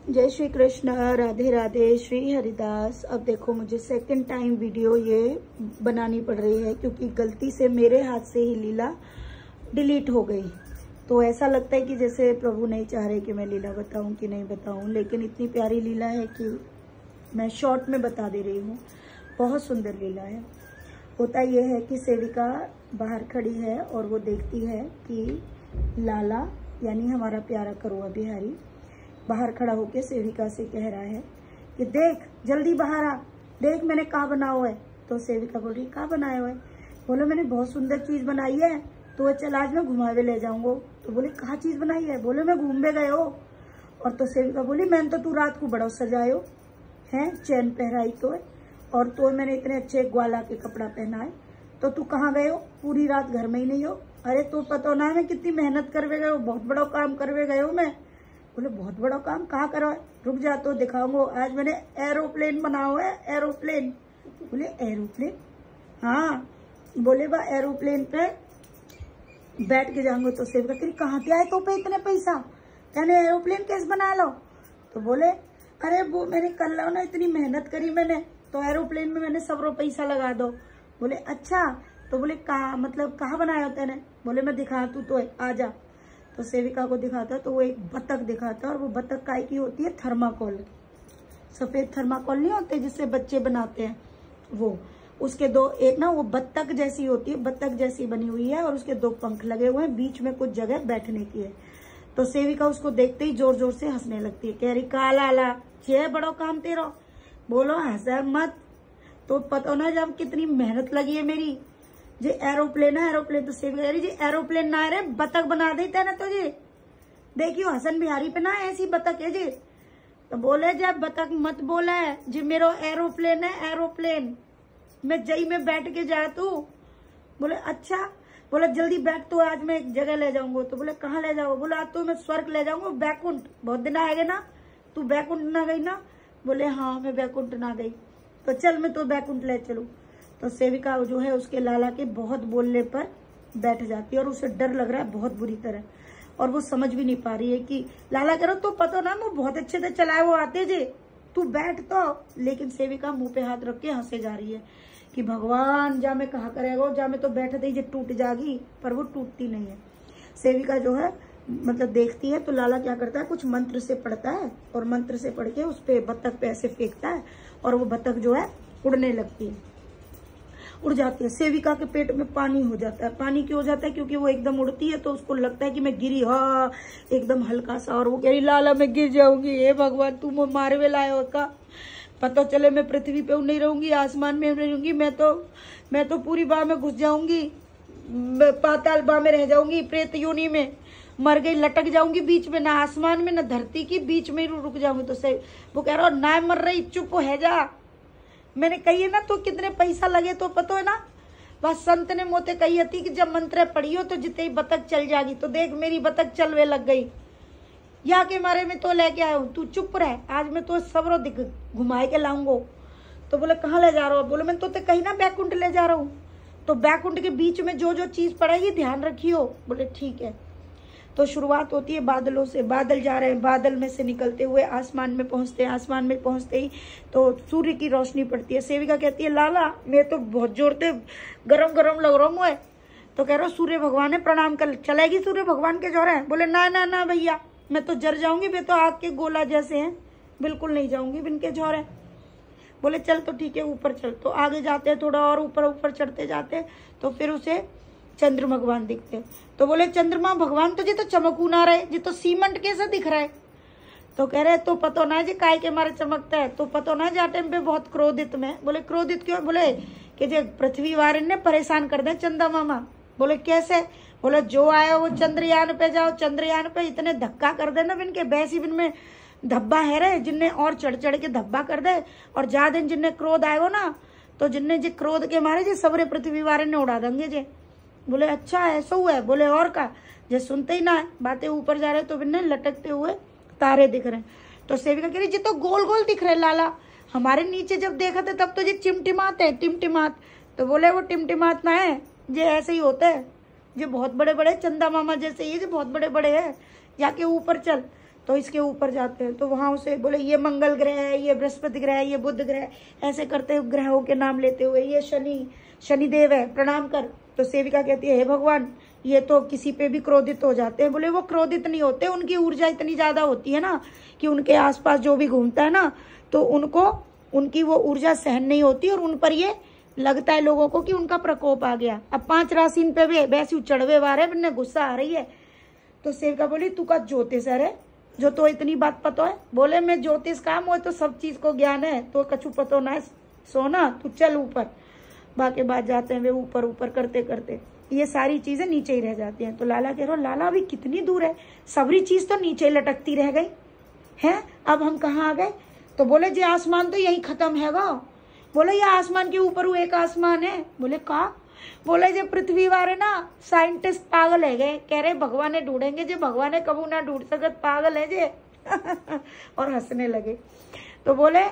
जय श्री कृष्ण, राधे राधे, श्री हरिदास। अब देखो मुझे सेकंड टाइम वीडियो ये बनानी पड़ रही है क्योंकि गलती से मेरे हाथ से ही लीला डिलीट हो गई। तो ऐसा लगता है कि जैसे प्रभु नहीं चाह रहे कि मैं लीला बताऊं कि नहीं बताऊं, लेकिन इतनी प्यारी लीला है कि मैं शॉर्ट में बता दे रही हूँ। बहुत सुंदर लीला है। होता यह है कि सेविका बाहर खड़ी है और वो देखती है कि लाला यानी हमारा प्यारा करुआ बिहारी बाहर खड़ा होकर सेविका से कह रहा है कि देख जल्दी बाहर आ, देख मैंने कहा बना हुआ है। तो सेविका बोल रही कहा बनाया हुआ है? बोले मैंने बहुत सुंदर चीज बनाई है, तो चल आज मैं घुमावे ले जाऊंगा। तो बोले कहा चीज बनाई है? बोले मैं घूमने गए हो। और तो सेविका बोली मैंने तो तू रात को बड़ा सजायो है, चैन पहराई तो है, और तो मैंने इतने अच्छे ग्वाला के कपड़ा पहना है, तो तू कहाँ गए हो? पूरी रात घर में ही नहीं हो। अरे तो पता ना है मैं कितनी मेहनत करवे गए हो, बहुत बड़ा काम करवे गए हो मैं। बोले बहुत बड़ा काम कहाँ करो है? रुक जा तो दिखाऊंगा, आज मैंने एरोप्लेन बना हुआ है, एरोप्लेन। बोले एरोप्लेन? हाँ। बोले बा एरोप्लेन पे बैठ के जाऊंगा। तो सेविका कह कहाँ के आए तो पे इतने पैसा, कहने एरोप्लेन कैसे बना लो? तो बोले अरे वो मैंने कर लो ना, इतनी मेहनत करी मैंने, तो एरोप्लेन में मैंने सब पैसा लगा दो। बोले अच्छा। तो बोले कहा मतलब कहाँ बनाया होता है? बोले मैं दिखा तू तो आ जा। तो सेविका को दिखाता तो वो एक बतख दिखाता, और वो बतख काय की होती है? थर्माकोल, सफेद थर्माकोल नहीं होते जिससे बच्चे बनाते हैं वो, उसके दो एक ना वो बतख जैसी होती है, बतख जैसी बनी हुई है, और उसके दो पंख लगे हुए हैं, बीच में कुछ जगह बैठने की है। तो सेविका उसको देखते ही जोर जोर से हंसने लगती है, कह रही काला ला छे बड़ो काम तेरो। बोलो हंसा मत, तो पता ना जब कितनी मेहनत लगी है मेरी। जे एरोप्लेन है एरोप्लेन, तो सेविका कह रही जी एरोप्लेन ना रे बतख बना देते ना तो जी, देखियो हसन बिहारी पे ना ऐसी बतख है जी। तो बोले जब बतख मत बोला है जी, मेरो एरोप्लेन है एरोप्लेन, मैं जई में बैठ के जा तू। बोले अच्छा। बोले जल्दी बैठ तो आज मैं एक जगह ले जाऊंगा। तो बोले कहाँ ले जाओ? बोले आज तो मैं स्वर्ग ले जाऊंगा, बैकुंठ, बहुत दिन आएगा ना, तू बैकुंठ ना गई ना? बोले हाँ मैं बैकुंठ ना गई। तो चल मैं तो बैकुंठ ले चलूं। तो सेविका जो है उसके लाला के बहुत बोलने पर बैठ जाती है, और उसे डर लग रहा है बहुत बुरी तरह, और वो समझ भी नहीं पा रही है कि लाला करो तो पता ना वो बहुत अच्छे से चलाए वो आते जे, तू बैठ तो। लेकिन सेविका मुंह पे हाथ रख के हंसे जा रही है कि भगवान जा मैं कहा करेगा, जा मैं तो बैठते ही टूट जागी, पर वो टूटती नहीं है। सेविका जो है मतलब देखती है, तो लाला क्या करता है कुछ मंत्र से पढ़ता है, और मंत्र से पढ़ के उस पे बतख पे ऐसे फेंकता है, और वो बतख जो है उड़ने लगती है, उड़ जाती है। सेविका के पेट में पानी हो जाता है। पानी क्यों हो जाता है? क्योंकि वो एकदम उड़ती है तो उसको लगता है कि मैं गिरी, हाँ एकदम हल्का सा, और वो कह रही लाला मैं गिर जाऊंगी, हे भगवान तू मारवे लाए का, पता चले मैं पृथ्वी पे नहीं रहूंगी, आसमान में रहूंगी, मैं तो पूरी बाह में घुस जाऊंगी, पाताल बाह में रह जाऊंगी, प्रेत योनि में मर गई, लटक जाऊंगी बीच में, ना आसमान में ना धरती की, बीच में रुक जाऊंगी। तो सही वो कह रहा ना मर रही, चुप है जा, मैंने कही है ना तो कितने पैसा लगे तो पता है ना। बस संत ने मोते कही थी कि जब मंत्र पढ़ी हो तो जितने ही बतख चल जाएगी। तो देख मेरी बतख चलवे लग गई, या के मारे में तो लेके आया हूँ, तू चुप रह, आज मैं तो सबरो दिख घुमाए के लाऊंगो। तो बोले कहाँ ले जा रहा हो? बोले मैं तो कहीं ना बैकुंठ ले जा रहा हूँ, तो बैकुंठ के बीच में जो जो चीज पड़ेगी ध्यान रखियो। बोले ठीक है। तो शुरुआत होती है बादलों से, बादल जा रहे हैं, बादल में से निकलते हुए आसमान में पहुंचते हैं, आसमान में पहुंचते ही तो सूर्य की रोशनी पड़ती है। सेविका कहती है लाला मैं तो बहुत जोर से गरम गरम लग रहा हूँ। तो कह रहा सूर्य भगवान ने प्रणाम कर, चलेगी सूर्य भगवान के जोर है? बोले ना ना ना भैया मैं तो जर जाऊंगी, मैं तो आग के गोला जैसे हैं, बिल्कुल नहीं जाऊंगी, इनके जोर है। बोले चल तो ठीक है ऊपर चल। तो आगे जाते हैं, थोड़ा और ऊपर ऊपर चढ़ते जाते, तो फिर उसे चंद्र भगवान दिखते। तो बोले चंद्रमा भगवान तो जी तो चमकू ना रहे, जी तो सीमेंट कैसे दिख रहा है? तो कह रहे तो पतो ना जी काय के मारे चमकता है, तो पतो ना जा टाइम पे बहुत क्रोधित में। बोले क्रोधित क्यों? बोले कि जे पृथ्वी वारिन ने परेशान कर दे चंदा मामा। बोले कैसे? बोले जो आया वो चंद्रयान पे जाओ, चंद्रयान पे इतने धक्का कर देना इनके बैसी बिन में धब्बा है रे, जिनने और चढ़ चढ़ के धब्बा कर दे, और जा दिन जिनने क्रोध आयो ना, तो जिनने जी क्रोध के मारे जी सबरे पृथ्वी वारिन ने उड़ा देंगे जे। बोले अच्छा ऐसा हुआ है? बोले और का? जे सुनते ही ना है, बातें ऊपर जा रहे तो बिन्ने लटकते हुए तारे दिख रहे हैं। तो सेविका कह रही जी तो गोल गोल दिख रहे लाला, हमारे नीचे जब देखा था तब तो जी टिमटिमात है, टिमटिमात। तो बोले वो टिमटिमात ना है, जे ऐसे ही होता है, जो बहुत बड़े बड़े चंदा मामा जैसे ये जो बहुत बड़े बड़े है, जाके ऊपर चल। तो इसके ऊपर जाते हैं, तो वहां उसे बोले ये मंगल ग्रह है, ये बृहस्पति ग्रह है, ये बुध ग्रह, ऐसे करते हुए ग्रहों के नाम लेते हुए ये शनिदेव है, प्रणाम कर। तो सेविका कहती है हे भगवान, ये तो किसी पे भी क्रोधित हो जाते हैं। बोले वो क्रोधित नहीं होते, उनकी ऊर्जा इतनी ज्यादा होती है ना कि उनके आसपास जो भी घूमता है ना तो उनको उनकी वो ऊर्जा सहन नहीं होती और उन पर ये लगता है लोगों को कि उनका प्रकोप आ गया। अब 5 राशि इन पे भी वैसे चढ़वे वारे बिन्ने गुस्सा आ रही है। तो सेविका बोली तू का ज्योतिष है जो तो इतनी बात पता है? बोले मैं ज्योतिष काम हो तो सब चीज को ज्ञान है, तो कछु पतो ना है सोना, तू चल ऊपर। बाकी बात जाते हैं वे ऊपर ऊपर करते करते ये सारी चीजें नीचे ही रह जाती हैं। तो लाला कह रहा लाला अभी कितनी दूर है, सबरी चीज तो नीचे लटकती रह गई है, अब हम कहाँ आ गए? तो बोले जी आसमान तो यही खत्म है गा। बोले ये आसमान के ऊपर एक आसमान है। बोले कहा? बोले जे पृथ्वी वाले ना साइंटिस्ट पागल है गए, कह रहे भगवान ने ढूंढेंगे, जे भगवान ने कबू ना ढूंढ सकत, पागल है जे और हंसने लगे। तो बोले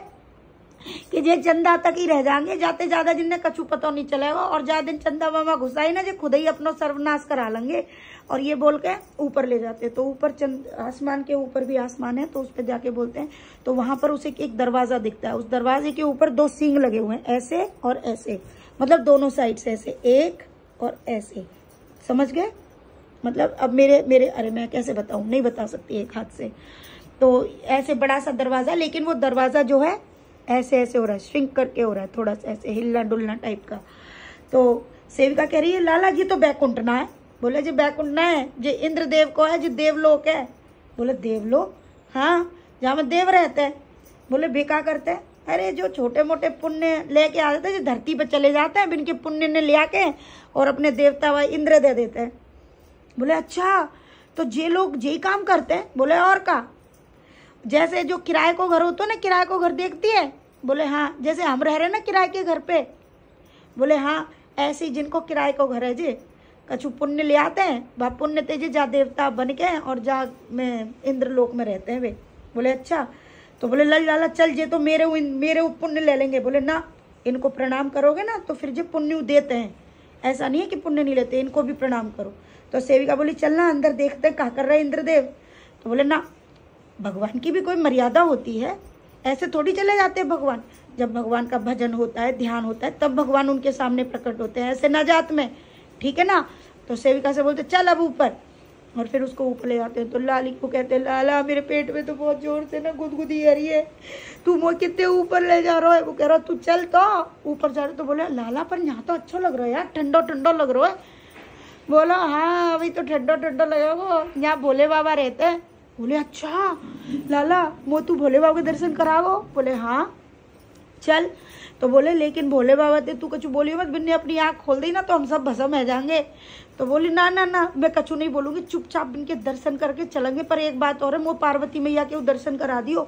कि जे चंदा तक ही रह जाएंगे, जाते ज्यादा जिनने कछु पता नहीं चलेगा, और ज्यादा दिन चंदा मामा घुसाई ना जे खुद ही अपना सर्वनाश करा लेंगे। और ये बोल के ऊपर ले जाते। तो ऊपर आसमान के ऊपर भी आसमान है, तो उस पर जाके बोलते हैं। तो वहां पर उसे एक दरवाजा दिखता है, उस दरवाजे के ऊपर 2 सींग लगे हुए हैं, ऐसे और ऐसे, मतलब दोनों साइड से ऐसे, एक और ऐसे, समझ गए? मतलब अब मेरे अरे मैं कैसे बताऊं, नहीं बता सकती एक हाथ से। तो ऐसे बड़ा सा दरवाजा, लेकिन वो दरवाजा जो है ऐसे ऐसे हो रहा है, श्रिंक करके हो रहा है, थोड़ा सा ऐसे हिलना डुलना टाइप का। तो सेविका कह रही है लाला जी तो बैकुंठ ना है। बोले जी बैकुंठ ना है, जो इंद्रदेव को है, जो देवलोक है। बोले देवलोक? हाँ, जहाँ में देव रहते हैं। बोले बेका करते हैं? अरे जो छोटे मोटे पुण्य लेके आ जाते हैं, जो धरती पर चले जाते हैं, इनके पुण्य ने ले आके और अपने देवता व इंद्र दे देते हैं। बोले अच्छा, तो जे लोग जे काम करते हैं? बोले और का? जैसे जो किराए को घर होता है ना, किराए को घर देखती है? बोले हाँ, जैसे हम रह रहे ना किराए के घर पे। बोले हाँ, ऐसे ही जिनको किराए को घर है जी, कछु पुण्य ले आते हैं, वह पुण्य तेजी जा देवता बन के और जा में इंद्रलोक में रहते हैं वे। बोले अच्छा। तो बोले लाला चल, जे तो मेरे पुण्य ले लेंगे। बोले ना, इनको प्रणाम करोगे ना तो फिर जो पुण्य देते हैं, ऐसा नहीं है कि पुण्य नहीं लेते, इनको भी प्रणाम करो। तो सेविका बोली चलना अंदर देखते हैं क्या कर रहे इंद्रदेव। तो बोले ना, भगवान की भी कोई मर्यादा होती है, ऐसे थोड़ी चले जाते हैं भगवान। जब भगवान का भजन होता है, ध्यान होता है, तब भगवान उनके सामने प्रकट होते हैं, ऐसे ना जात में, ठीक है ना। तो सेविका से बोलते चल अब ऊपर, और फिर उसको ऊपर ले जाते हैं। तो लाली को कहते हैं लाला मेरे पेट में तो बहुत जोर से ना गुदगुदी आ रही है, तू वो कितने ऊपर ले जा रहा है? वो कह रहा तू चल तो ऊपर जा रहे। तो बोले लाला पर यहाँ तो अच्छा लग रहा है यार, ठंडा ठंडा लग रहा है। बोला हाँ अभी तो ठंडा ठंडा लगेगा, यहाँ भोले बाबा रहते हैं। बोले अच्छा लाला वो तू भोले बाबा के दर्शन कराओ? बोले हाँ चल। तो बोले लेकिन भोले बाबा ते तू कछु बोली मत, बिन्ने अपनी आँख खोल दी ना तो हम सब भस्म है जाएंगे। तो बोली ना ना ना, मैं कछु नहीं बोलूंगी, चुपचाप इनके दर्शन करके चलेंगे। पर एक बात और है, वो पार्वती मैया के दर्शन करा दियो।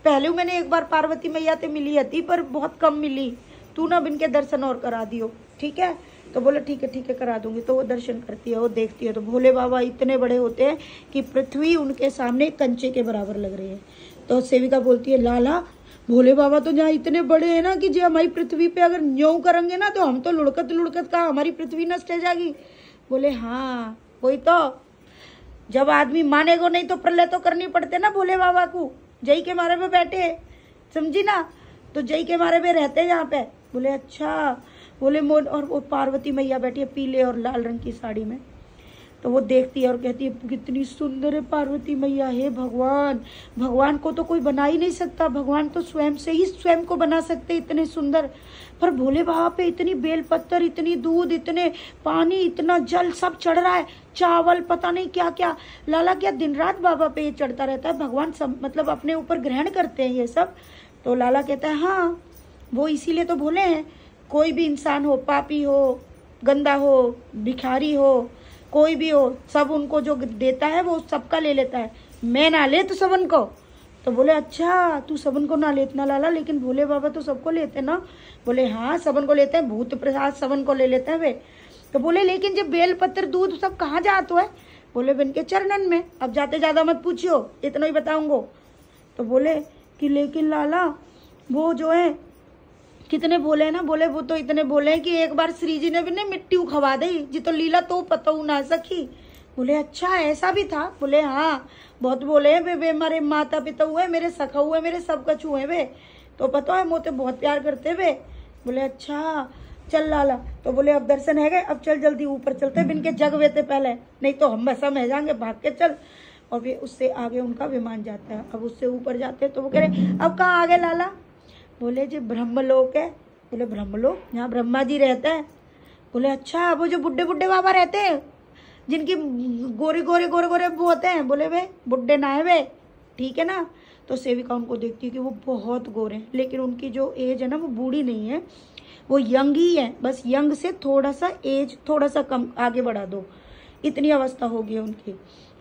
पहले मैंने एक बार पार्वती मैया ते मिली थी, पर बहुत कम मिली, तू ना इनके दर्शन और करा दियो, ठीक है? तो बोले ठीक है करा दूंगी। तो वो दर्शन करती है, वो देखती है, तो भोले बाबा इतने बड़े होते हैं कि पृथ्वी उनके सामने कंचे के बराबर लग रही है। तो सेविका बोलती है लाला भोले बाबा तो जहाँ इतने बड़े हैं ना कि जो हमारी पृथ्वी पे अगर न्यों करेंगे ना तो हम तो लुढ़कत का हमारी पृथ्वी नष्ट हो जाएगी। बोले हाँ वही तो, जब आदमी मानेगो नहीं तो प्रलय तो करनी पड़ते ना भोले बाबा को, जय के मारे पे बैठे, समझी ना, तो जय के मारे पे रहते यहाँ पे। बोले अच्छा। बोले मोर, और वो पार्वती मैया बैठी है पीले और लाल रंग की साड़ी में। तो वो देखती है और कहती है कितनी सुंदर है पार्वती मैया, हे भगवान, भगवान को तो कोई बना ही नहीं सकता, भगवान तो स्वयं से ही स्वयं को बना सकते इतने सुंदर। पर भोले बाबा पे इतनी बेलपत्तर, इतनी दूध, इतने पानी, इतना जल सब चढ़ रहा है, चावल, पता नहीं क्या क्या। लाला क्या दिन रात बाबा पे ये चढ़ता रहता है? भगवान सब मतलब अपने ऊपर ग्रहण करते हैं ये सब? तो लाला कहता है हाँ, वो इसीलिए तो भोले हैं। कोई भी इंसान हो, पापी हो, गंदा हो, भिखारी हो, कोई भी हो, सब उनको जो देता है वो सबका ले लेता है। मैं ना ले तो सबन को। तो बोले अच्छा तू सबन को ना लेतना लाला, लेकिन भोले बाबा तो सबको लेते ना। बोले हाँ सबन को लेते हैं, भूत प्रसाद सबन को ले लेते हैं वे। तो बोले लेकिन जब बेल पत्र दूध सब कहाँ जाते है? बोले बिन के चरणन में। अब जाते ज्यादा मत पूछियो, इतना ही बताऊंगो। तो बोले कि लेकिन लाला वो जो है कितने बोले ना, बोले वो तो इतने बोले कि एक बार श्री जी ने भी नहीं मिट्टी उखवा दी जी, तो लीला तो पता ना सकी। बोले अच्छा ऐसा भी था? बोले हाँ, बहुत बोले हैं वे हमारे माता पिता हुए, मेरे सखा हुए, मेरे सब कछ हुए वे, तो पता है मोते बहुत प्यार करते वे। बोले अच्छा चल लाला। तो बोले अब दर्शन है गए, अब चल जल्दी ऊपर चलते, बिन के जग वेते पहले, नहीं तो हम बसा में जाएंगे, भाग के चल। और वे उससे आगे उनका विमान जाता है। अब उससे ऊपर जाते तो वो कह रहे अब कहाँ आगे लाला? बोले जी ब्रह्मलोक है। बोले ब्रह्मलोक, यहाँ ब्रह्मा जी रहते हैं। बोले अच्छा, वो जो बुड्ढे बुड्ढे बाबा रहते हैं जिनकी गोरे गोरे गोरे गोरे वो होते हैं? बोले वे बुड्ढे ना है वे, ठीक है ना। तो सेविका उनको देखती है कि वो बहुत गोरे हैं, लेकिन उनकी जो एज है ना वो बूढ़ी नहीं है, वो यंग ही है, बस यंग से थोड़ा सा एज थोड़ा सा कम आगे बढ़ा दो, इतनी अवस्था होगी उनकी।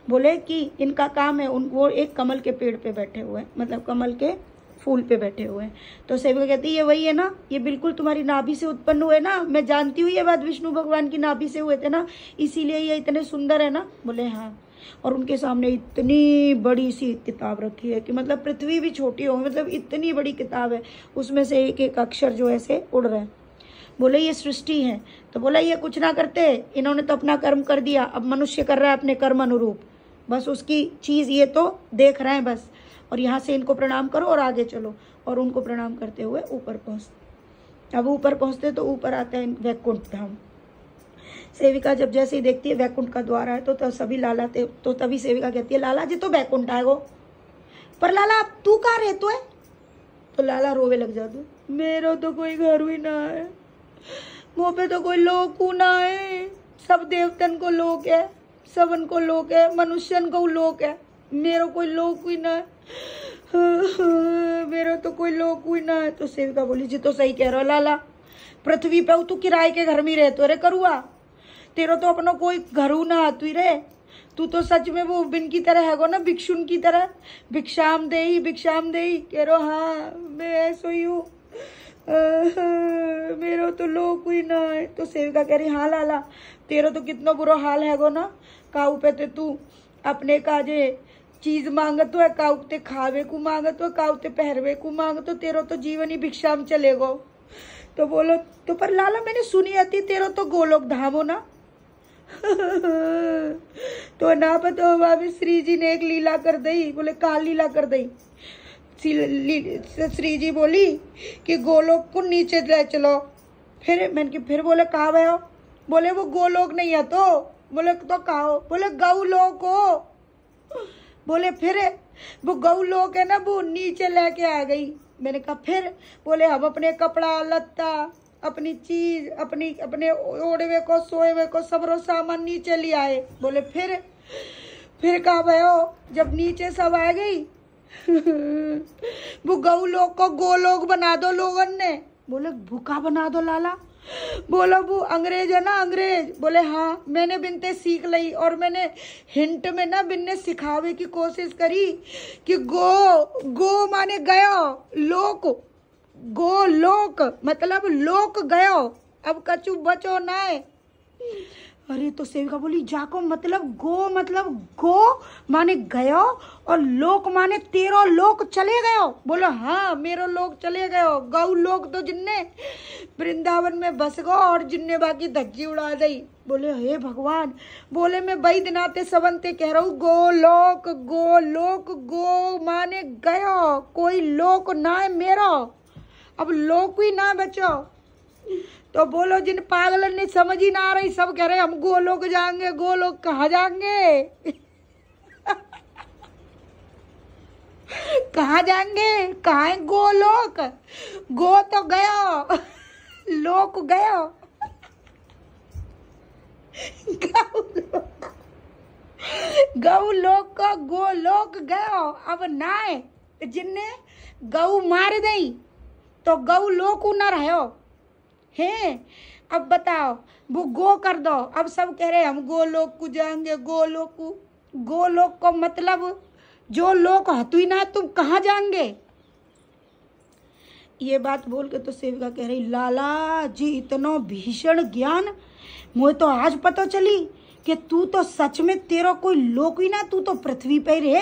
बोले कि इनका काम है, वो एक कमल के पेड़ पे बैठे हुए हैं, मतलब कमल के फूल पे बैठे हुए हैं। तो सेविका कहती है ये वही है ना, ये बिल्कुल तुम्हारी नाभि से उत्पन्न हुए ना, मैं जानती हूँ ये बात, विष्णु भगवान की नाभि से हुए थे ना, इसीलिए ये इतने सुंदर है ना। बोले हाँ। और उनके सामने इतनी बड़ी सी किताब रखी है कि मतलब पृथ्वी भी छोटी हो, मतलब इतनी बड़ी किताब है, उसमें से एक एक अक्षर जो ऐसे उड़ रहे हैं। बोले ये सृष्टि है। तो बोला ये कुछ ना करते, इन्होंने तो अपना कर्म कर दिया, अब मनुष्य कर रहा है अपने कर्म अनुरूप, बस उसकी चीज ये तो देख रहे हैं बस, और यहाँ से इनको प्रणाम करो और आगे चलो। और उनको प्रणाम करते हुए ऊपर पहुँचते। अब ऊपर पहुँचते तो ऊपर आते हैं वैकुंठ धाम। सेविका जब जैसे ही देखती है वैकुंठ का द्वार है तो सभी लाला थे, तो तभी सेविका कहती है लाला जी तो वैकुंठ आएगो, पर लाला अब तू कहाँ रहतो है? तो लाला रोवे लग जाते, मेरा तो कोई घर ही ना है, मुँह पे तो कोई लोक ना है, सब देवतन को लोक है, सबन को लोक है, मनुष्यन को लोक है, मेरा कोई लोक ही ना है, मेरा तो कोई लोक ही ना है। तो सेविका बोली जी तो सही कह रहा लाला, पृथ्वी पे तू किराए के घर में रहते रे करुआ, तेरा तो अपना कोई घर ना तू ही रे, तू तो सच में वो बिन की तरह है गो ना, भिक्षुन की तरह, भिक्षाम देही कह रो। हाँ मैं ऐसा ही हूँ, मेरा तो लोक ही ना है। तो सेविका कह रही हाँ लाला, तेरा तो कितना बुरा हाल है गो ना, काऊ पे ते तू अपने काजे चीज मांगत है, काऊ ते खावे को मांगत हो, काऊ ते पहरवे को मांगत हो, तेरा तो जीवन ही भिक्षाम चलेगो। तो बोलो तो पर लाला मैंने सुनी आती तेरा तो गोलोक धाम हो ना। तो ना पता हुआ भी श्री जी ने एक लीला कर दी। बोले कहा लीला कर दी? श्री जी बोली कि गोलोक को नीचे ले चलो। फिर बोले कहा गए हो? बोले वो गोलोक नहीं है। तो बोले तो कहा हो? बोले गौलोक हो। बोले फिर वो गौलोक है ना, वो नीचे लेके आ गई। मैंने कहा फिर? बोले हम अपने कपड़ा लत्ता, अपनी चीज, अपने ओढ़वे को सोए को सबरो सामान नीचे ले आए। बोले फिर कहा भयो? जब नीचे सब आ गई वो गौलोक को गोलोक बना दो लोगन ने। बोले भूखा बना दो लाला? बोला वो अंग्रेज है ना, अंग्रेज। बोले हाँ मैंने बिनते सीख ली, और मैंने हिंट में ना बिनने सिखावे की कोशिश करी कि गो माने गयो, लोक, गो लोक मतलब लोक गयो, अब कछु बचो ना है। अरे तो सेविका बोली जाको मतलब गो माने गयो और लोक माने तेरो लोक चले गयो। बोलो हाँ मेरो लोक चले गयो। गौ लोक तो जिनने वृंदावन में बस गो और जिनने बाकी धज्जी उड़ा दी। बोले हे भगवान। बोले मैं वही दिनाते सबनते कह रहा हूँ गो लोक गो माने गयो, कोई लोक ना है मेरा, अब लोक ही ना बचो। तो बोलो जिन पागलन ने समझ ही ना आ रही, सब कह रहे हम गोलोक जाएंगे। गोलोक कहाँ जाएंगे? कहाँ जाएंगे? कहाँ है गोलोक? गो तो गया, लोक गया। गौ लोक का गोलोक गया, अब ना है। जिनने गौ मार दी तो गौ लोक न रहो हैं। अब बताओ वो गो कर दो, अब सब कह रहे हम गोलोक को जाएंगे। गोलोक को मतलब जो लोक हतु ही ना, तुम कहाँ जाएंगे? ये बात बोल के तो सेविका कह रही लाला जी इतना भीषण ज्ञान मुझे तो आज पता चली कि तू तो सच में तेरा कोई लोक ही ना, तू तो पृथ्वी पे ही रहे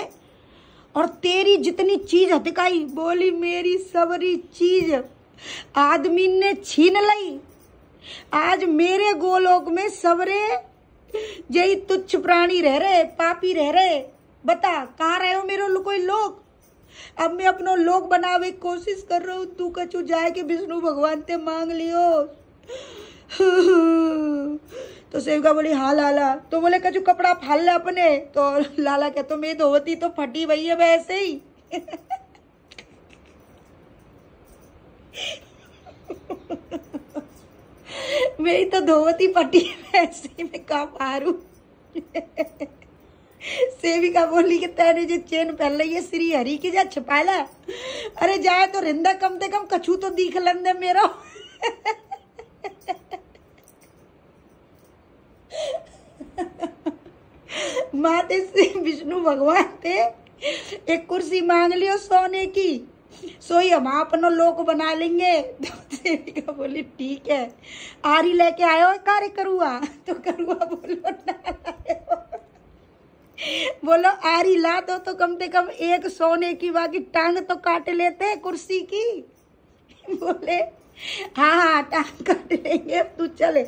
और तेरी जितनी चीज हथिकाई। बोली मेरी सबरी चीज आदमी ने छीन ली। आज मेरे गोलोक में सबरे यही तुच्छ प्राणी रह रहे, पापी रह रहे। बता कहाँ रहे हो मेरे कोई लोग। अब मैं अपनो लोग बनावे कोशिश कर रहा हूँ, तू कछु जाए कि विष्णु भगवान ते मांग लियो। तो सेविका बोली हाँ लाला। तो बोले कछु कपड़ा फाल ले अपने। तो लाला कहते तो मैं धोती तो फटी भई है वैसे ही। मेरी तो धोती फटी है वैसे ही, मैं कहाँ पारू। सेविका बोली कि तेरे जो चेन पहन रही है श्री हरि की जा छुपाला। अरे जाए तो रिंदा कम से कम कछु तो दिख लंदे मेरा। माते से विष्णु भगवान थे एक कुर्सी मांग लियो सोने की, सोई हम अपनो लोक बना लेंगे। तो सेविका बोली ठीक है। आरी लेके आयो कार्य करुआ। तो करुआ बोलो ना बोलो आरी ला दो तो कम से कम एक सोने की, बाकी टांग तो काट लेते कुर्सी की। बोले हाँ हाँ टांग काट लेंगे, तू चले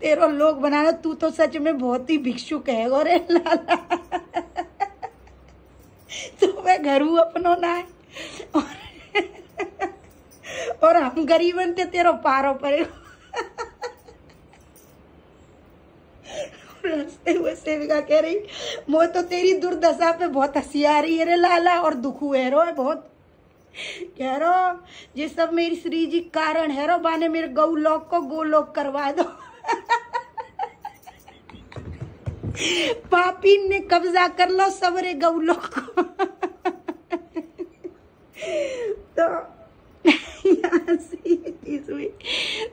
तेरो लोग बनाना। तू तो सच में बहुत ही भिक्षुक है गोरे लाला। तो मैं घर हूँ अपनो ना है और हम गरीबन ते तेरो पारो परे। हंसते हुए सेविका कह रही मो तो तेरी दुर्दशा पे बहुत हंसी आ रही है रे लाला, और दुख हुए रो है बहुत। कह रो ये सब मेरी श्री जी कारण है रो, बाने मेरे गौ लोक को गोलोक करवा दो। पापी ने कब्जा कर लो सबरे गौ लोक को। तो इसमें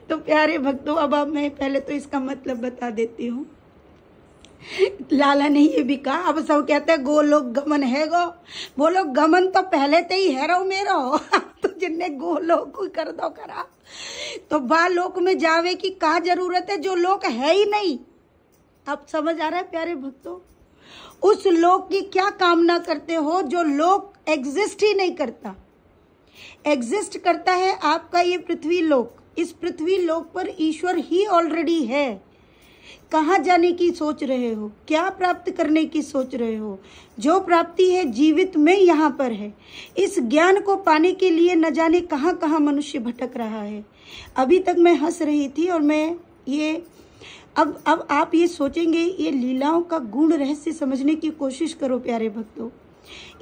तो प्यारे भक्तों, अब मैं पहले तो इसका मतलब बता देती हूँ। लाला ने ये भी कहा, अब सब कहते हैं गोलोक गमन है गो। बोलो गमन तो पहले ते ही है रो मेरो। तो जिनने गोलोक को कर दो करा तो बा लोक में जावे की क्या जरूरत है जो लोक है ही नहीं। अब समझ आ रहा है प्यारे भक्तों, उस लोक की क्या कामना करते हो जो लोक एग्जिस्ट ही नहीं करता। एग्जिस्ट करता है आपका ये पृथ्वी लोक। इस पृथ्वी लोक पर ईश्वर ही ऑलरेडी है। कहाँ जाने की सोच रहे हो, क्या प्राप्त करने की सोच रहे हो। जो प्राप्ति है जीवित में यहाँ पर है। इस ज्ञान को पाने के लिए न जाने कहाँ कहाँ मनुष्य भटक रहा है। अभी तक मैं हंस रही थी और मैं ये अब आप ये सोचेंगे, ये लीलाओं का गूढ़ रहस्य समझने की कोशिश करो प्यारे भक्तों।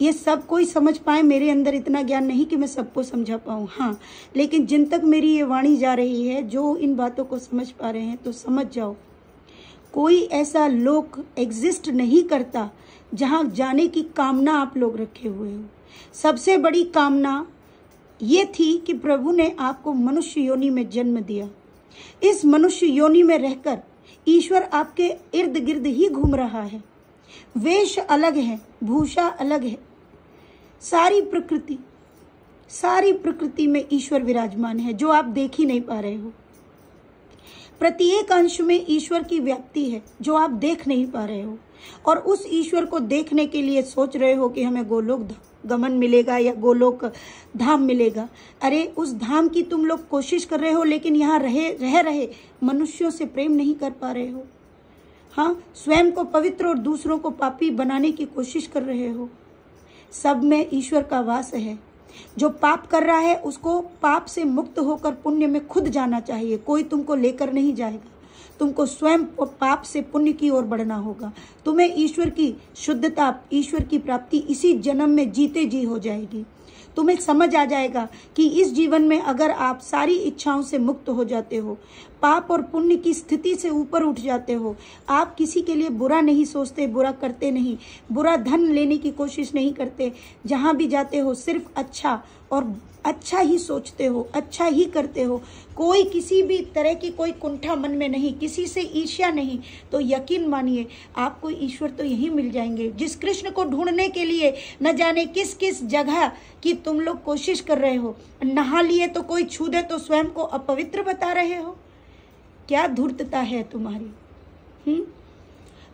ये सब कोई समझ पाए, मेरे अंदर इतना ज्ञान नहीं कि मैं सबको समझा पाऊँ। हाँ, लेकिन जिन तक मेरी ये वाणी जा रही है, जो इन बातों को समझ पा रहे हैं, तो समझ जाओ कोई ऐसा लोक एग्जिस्ट नहीं करता जहाँ जाने की कामना आप लोग रखे हुए हो। सबसे बड़ी कामना ये थी कि प्रभु ने आपको मनुष्य योनि में जन्म दिया। इस मनुष्य योनि में रहकर ईश्वर आपके इर्द गिर्द ही घूम रहा है। वेश अलग है, भूषा अलग है, सारी प्रकृति में ईश्वर विराजमान है जो आप देख ही नहीं पा रहे हो। प्रत्येक अंश में ईश्वर की व्याप्ति है जो आप देख नहीं पा रहे हो। और उस ईश्वर को देखने के लिए सोच रहे हो कि हमें गोलोक गमन मिलेगा या गोलोक धाम मिलेगा। अरे उस धाम की तुम लोग कोशिश कर रहे हो, लेकिन यहाँ रह रहे मनुष्यों से प्रेम नहीं कर पा रहे हो। हाँ, स्वयं को पवित्र और दूसरों को पापी बनाने की कोशिश कर रहे हो। सब में ईश्वर का वास है। जो पाप कर रहा है उसको पाप से मुक्त होकर पुण्य में खुद जाना चाहिए। कोई तुमको लेकर नहीं जाएगा। तुमको स्वयं पाप से पुण्य की ओर बढ़ना होगा। तुम्हें ईश्वर की शुद्धता, ईश्वर की प्राप्ति इसी जन्म में जीते जी हो जाएगी। तुम्हें समझ आ जाएगा कि इस जीवन में अगर आप सारी इच्छाओं से मुक्त हो जाते हो, पाप और पुण्य की स्थिति से ऊपर उठ जाते हो, आप किसी के लिए बुरा नहीं सोचते, बुरा करते नहीं, बुरा धन लेने की कोशिश नहीं करते, जहाँ भी जाते हो सिर्फ अच्छा और अच्छा ही सोचते हो, अच्छा ही करते हो, कोई किसी भी तरह की कोई कुंठा मन में नहीं, किसी से ईर्ष्या नहीं, तो यकीन मानिए आपको ईश्वर तो यही मिल जाएंगे। जिस कृष्ण को ढूंढने के लिए न जाने किस किस जगह की तुम लोग कोशिश कर रहे हो, नहा लिए तो कोई छू दे तो स्वयं को अपवित्र बता रहे हो। क्या धूर्तता है तुम्हारी।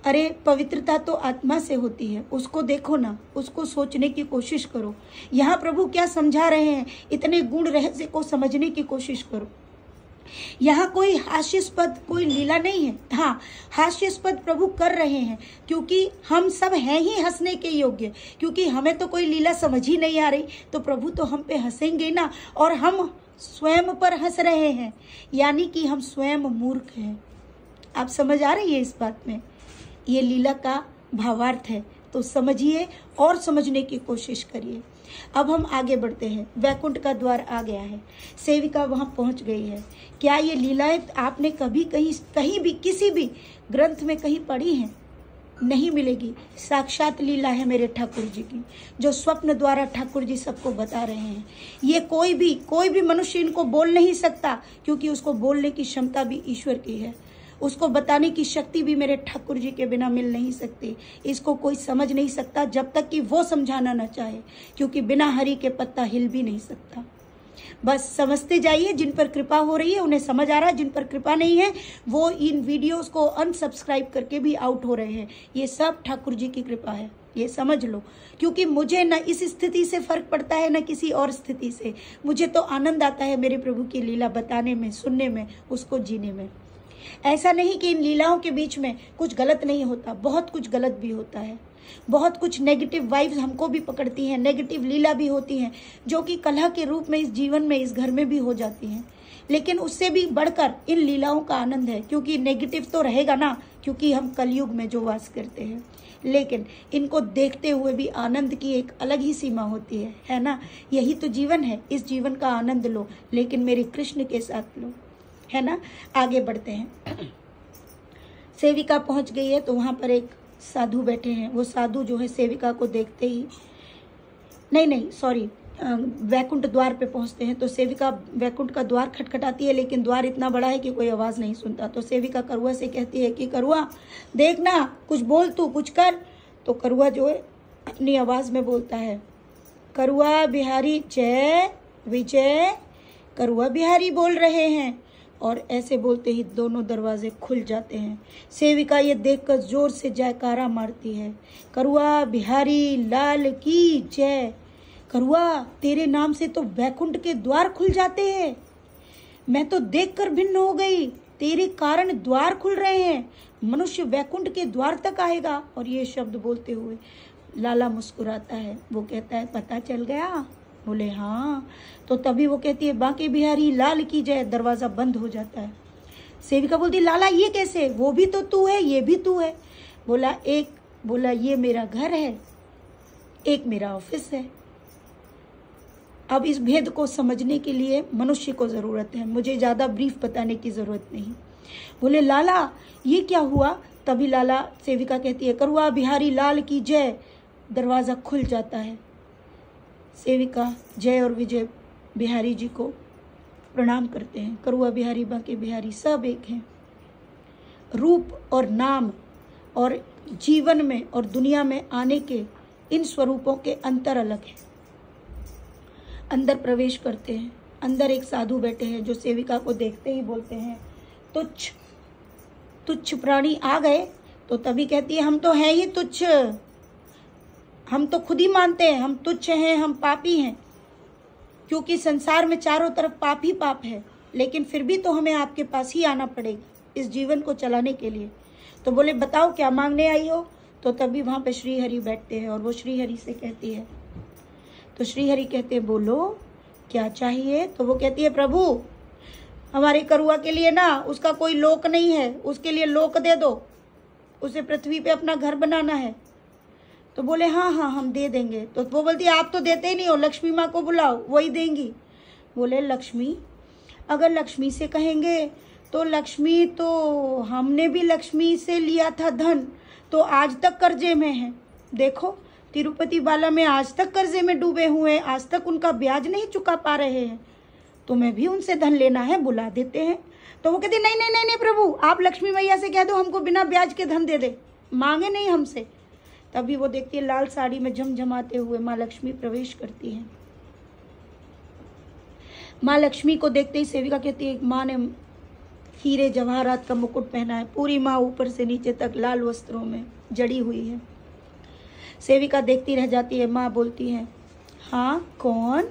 अरे पवित्रता तो आत्मा से होती है, उसको देखो ना, उसको सोचने की कोशिश करो। यहाँ प्रभु क्या समझा रहे हैं, इतने गुण रहस्य को समझने की कोशिश करो। यहाँ कोई हास्यास्पद कोई लीला नहीं है। हाँ, हास्यास्पद प्रभु कर रहे हैं क्योंकि हम सब हैं ही हंसने के योग्य, क्योंकि हमें तो कोई लीला समझ ही नहीं आ रही, तो प्रभु तो हम पे हंसेंगे ना। और हम स्वयं पर हंस रहे हैं, यानी कि हम स्वयं मूर्ख हैं। आप समझ आ रही है इस बात में? ये लीला का भावार्थ है, तो समझिए और समझने की कोशिश करिए। अब हम आगे बढ़ते हैं। वैकुंठ का द्वार आ गया है, सेविका वहां पहुंच गई है। क्या ये लीलाएं आपने कभी कहीं भी किसी भी ग्रंथ में कहीं पढ़ी हैं? नहीं मिलेगी। साक्षात लीला है मेरे ठाकुर जी की, जो स्वप्न द्वारा ठाकुर जी सबको बता रहे हैं। ये कोई भी मनुष्य इनको बोल नहीं सकता, क्योंकि उसको बोलने की क्षमता भी ईश्वर की है। उसको बताने की शक्ति भी मेरे ठाकुर जी के बिना मिल नहीं सकती। इसको कोई समझ नहीं सकता जब तक कि वो समझाना न चाहे, क्योंकि बिना हरि के पत्ता हिल भी नहीं सकता। बस समझते जाइए, जिन पर कृपा हो रही है उन्हें समझ आ रहा है, जिन पर कृपा नहीं है वो इन वीडियोस को अनसब्सक्राइब करके भी आउट हो रहे हैं। ये सब ठाकुर जी की कृपा है, ये समझ लो। क्योंकि मुझे न इस स्थिति से फर्क पड़ता है न किसी और स्थिति से। मुझे तो आनंद आता है मेरे प्रभु की लीला बताने में, सुनने में, उसको जीने में। ऐसा नहीं कि इन लीलाओं के बीच में कुछ गलत नहीं होता, बहुत कुछ गलत भी होता है। बहुत कुछ नेगेटिव वाइब्स हमको भी पकड़ती हैं, नेगेटिव लीला भी होती हैं, जो कि कलह के रूप में इस जीवन में, इस घर में भी हो जाती हैं। लेकिन उससे भी बढ़कर इन लीलाओं का आनंद है, क्योंकि नेगेटिव तो रहेगा ना, क्योंकि हम कलयुग में जो वास करते हैं। लेकिन इनको देखते हुए भी आनंद की एक अलग ही सीमा होती है ना। यही तो जीवन है, इस जीवन का आनंद लो, लेकिन मेरे कृष्ण के साथ लो, है ना। आगे बढ़ते हैं। सेविका पहुंच गई है, तो वहां पर एक साधु बैठे हैं। वो साधु जो है सेविका को देखते ही वैकुंठ द्वार पे पहुंचते हैं। तो सेविका वैकुंठ का द्वार खटखटाती है, लेकिन द्वार इतना बड़ा है कि कोई आवाज नहीं सुनता। तो सेविका करुआ से कहती है कि करुआ देखना, कुछ बोल, तू कुछ कर। तो करुआ जो है अपनी आवाज में बोलता है, करुआ बिहारी जय विजय। करुआ बिहारी बोल रहे हैं, और ऐसे बोलते ही दोनों दरवाजे खुल जाते हैं। सेविका ये देखकर जोर से जयकारा मारती है, करुआ बिहारी लाल की जय। करुआ, तेरे नाम से तो वैकुंठ के द्वार खुल जाते हैं। मैं तो देखकर भिन्न हो गई, तेरे कारण द्वार खुल रहे हैं, मनुष्य वैकुंठ के द्वार तक आएगा। और ये शब्द बोलते हुए लाला मुस्कुराता है। वो कहता है, पता चल गया? बोले हाँ। तो तभी वो कहती है, बांके बिहारी लाल की जय। दरवाजा बंद हो जाता है। सेविका बोलती, लाला ये कैसे? वो भी तो तू है, ये भी तू है। बोला ये मेरा घर है, एक मेरा ऑफिस है। अब इस भेद को समझने के लिए मनुष्य को जरूरत है, मुझे ज्यादा ब्रीफ बताने की जरूरत नहीं। बोले लाला ये क्या हुआ? तभी लाला सेविका कहती है, करुआ बिहारी लाल की जय। दरवाजा खुल जाता है। सेविका जय और विजय बिहारी जी को प्रणाम करते हैं। करुआ बिहारी, बांके बिहारी सब एक हैं। रूप और नाम और जीवन में और दुनिया में आने के इन स्वरूपों के अंतर अलग है। अंदर प्रवेश करते हैं। अंदर एक साधु बैठे हैं, जो सेविका को देखते ही बोलते हैं, तुच्छ तुच्छ प्राणी आ गए। तो तभी कहती है, हम तो हैं ही तुच्छ, हम तो खुद ही मानते हैं हम तुच्छ हैं, हम पापी हैं, क्योंकि संसार में चारों तरफ पाप ही पाप है। लेकिन फिर भी तो हमें आपके पास ही आना पड़ेगा इस जीवन को चलाने के लिए। तो बोले बताओ क्या मांगने आई हो? तो तभी वहां पे श्री हरि बैठते हैं, और वो श्री हरि से कहती है, तो श्री हरि कहते हैं, बोलो क्या चाहिए? तो वो कहती है, प्रभु हमारे करुआ के लिए ना उसका कोई लोक नहीं है, उसके लिए लोक दे दो, उसे पृथ्वी पे अपना घर बनाना है। तो बोले हाँ हाँ हम दे देंगे। तो वो बोलती है, आप तो देते ही नहीं हो, लक्ष्मी माँ को बुलाओ, वही देंगी। बोले लक्ष्मी, अगर लक्ष्मी से कहेंगे तो लक्ष्मी, तो हमने भी लक्ष्मी से लिया था धन, तो आज तक कर्जे में है। देखो तिरुपति बाला में आज तक कर्जे में डूबे हुए हैं, आज तक उनका ब्याज नहीं चुका पा रहे हैं। तुम्हें भी उनसे धन लेना है, बुला देते हैं। तो वो कहती नहीं नहीं नहीं नहीं प्रभु, आप लक्ष्मी मैया से कह दो हमको बिना ब्याज के धन दे दे, मांगे नहीं हमसे। तभी वो देखती है, लाल साड़ी में झमझमाते हुए माँ लक्ष्मी प्रवेश करती है। माँ लक्ष्मी को देखते ही सेविका कहती है, माँ ने हीरे जवाहरात का मुकुट पहना है, पूरी माँ ऊपर से नीचे तक लाल वस्त्रों में जड़ी हुई है। सेविका देखती रह जाती है। माँ बोलती है, हाँ कौन?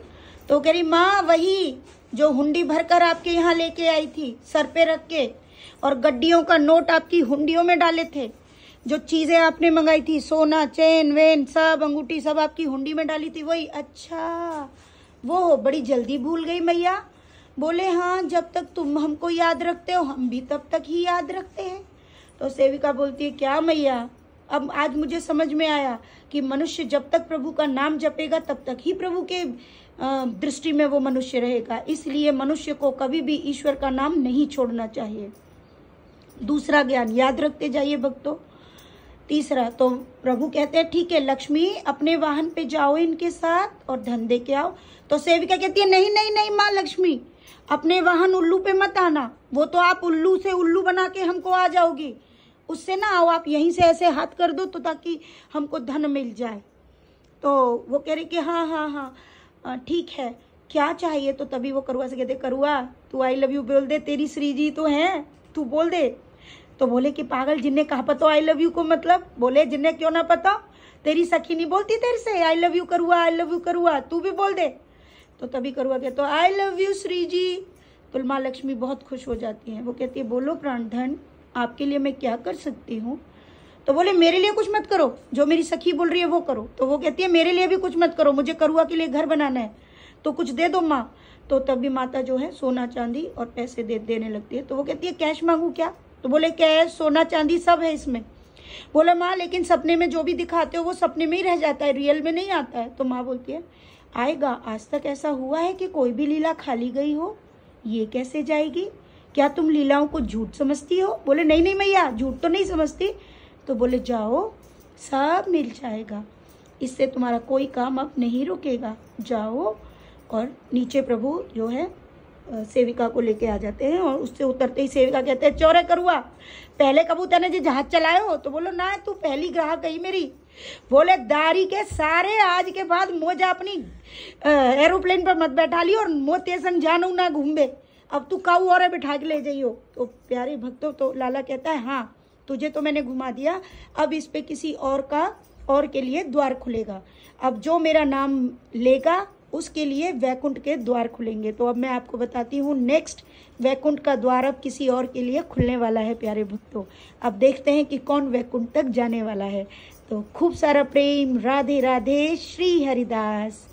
तो कह रही, माँ वही जो हुंडी भरकर आपके यहाँ लेके आई थी सर पे रख के, और गड्डियों का नोट आपकी हुंडियों में डाले थे, जो चीजें आपने मंगाई थी, सोना, चेन वेन, सब अंगूठी सब आपकी हुंडी में डाली थी, वही। अच्छा, वो बड़ी जल्दी भूल गई मैया। बोले हाँ, जब तक तुम हमको याद रखते हो हम भी तब तक ही याद रखते हैं। तो सेविका बोलती है, क्या मैया, अब आज मुझे समझ में आया कि मनुष्य जब तक प्रभु का नाम जपेगा तब तक ही प्रभु के दृष्टि में वो मनुष्य रहेगा। इसलिए मनुष्य को कभी भी ईश्वर का नाम नहीं छोड़ना चाहिए। दूसरा ज्ञान याद रखते जाइए भक्तों। तीसरा, तो प्रभु कहते हैं ठीक है लक्ष्मी, अपने वाहन पे जाओ इनके साथ और धन दे के आओ। तो सेविका कहती है, नहीं नहीं नहीं माँ लक्ष्मी, अपने वाहन उल्लू पे मत आना, वो तो आप उल्लू से उल्लू बना के हमको आ जाओगी, उससे ना आओ, आप यहीं से ऐसे हाथ कर दो तो ताकि हमको धन मिल जाए। तो वो कह रही कि हाँ हाँ हाँ ठीक है, क्या चाहिए। तो तभी वो करुआ से कहते, करुआ तू आई लव यू बोल दे, तेरी श्री जी तो है, तू बोल दे। तो बोले कि पागल, जिन्हें कहा पता आई लव यू को मतलब। बोले जिन्हें क्यों ना पता, तेरी सखी नहीं बोलती तेरे से आई लव यू करुआ, आई लव यू करुआ, तू भी बोल दे। तो तभी करुआ कहते, तो आई लव यू श्री जी। तो माँ लक्ष्मी बहुत खुश हो जाती है। वो कहती है, बोलो प्राणधन, आपके लिए मैं क्या कर सकती हूँ। तो बोले मेरे लिए कुछ मत करो, जो मेरी सखी बोल रही है वो करो। तो वो कहती है, मेरे लिए भी कुछ मत करो, मुझे करुआ के लिए घर बनाना है, तो कुछ दे दो माँ। तो तभी माता जो है सोना चांदी और पैसे देने लगती है। तो वो कहती है, कैश मांगू क्या। तो बोले कैश सोना चांदी सब है इसमें। बोला माँ लेकिन सपने में जो भी दिखाते हो वो सपने में ही रह जाता है, रियल में नहीं आता है। तो माँ बोलती है, आएगा, आज तक ऐसा हुआ है कि कोई भी लीला खाली गई हो, ये कैसे जाएगी, क्या तुम लीलाओं को झूठ समझती हो। बोले नहीं नहीं मैया, झूठ तो नहीं समझती। तो बोले जाओ, सब मिल जाएगा, इससे तुम्हारा कोई काम अब नहीं रुकेगा, जाओ। और नीचे प्रभु जो है सेविका को लेके आ जाते हैं, और उससे उतरते ही सेविका कहते हैं, चौरे करुआ, पहले कबूतर ने जो जहाज चलाए हो। तो बोलो ना, तू पहली ग्राहक गई मेरी। बोले दारी के सारे, आज के बाद मोजा अपनी एरोप्लेन पर मत बैठा ली और मोते संग जानू ना घूमे, अब तू काऊ और बिठा के ले जाइयो। तो प्यारे भक्तों, तो लाला कहता है, हाँ तुझे तो मैंने घुमा दिया, अब इस पे किसी और के लिए द्वार खुलेगा। अब जो मेरा नाम लेगा उसके लिए वैकुंठ के द्वार खुलेंगे। तो अब मैं आपको बताती हूँ, नेक्स्ट वैकुंठ का द्वार अब किसी और के लिए खुलने वाला है प्यारे भक्तों। अब देखते हैं कि कौन वैकुंठ तक जाने वाला है। तो खूब सारा प्रेम, राधे राधे, श्री हरिदास।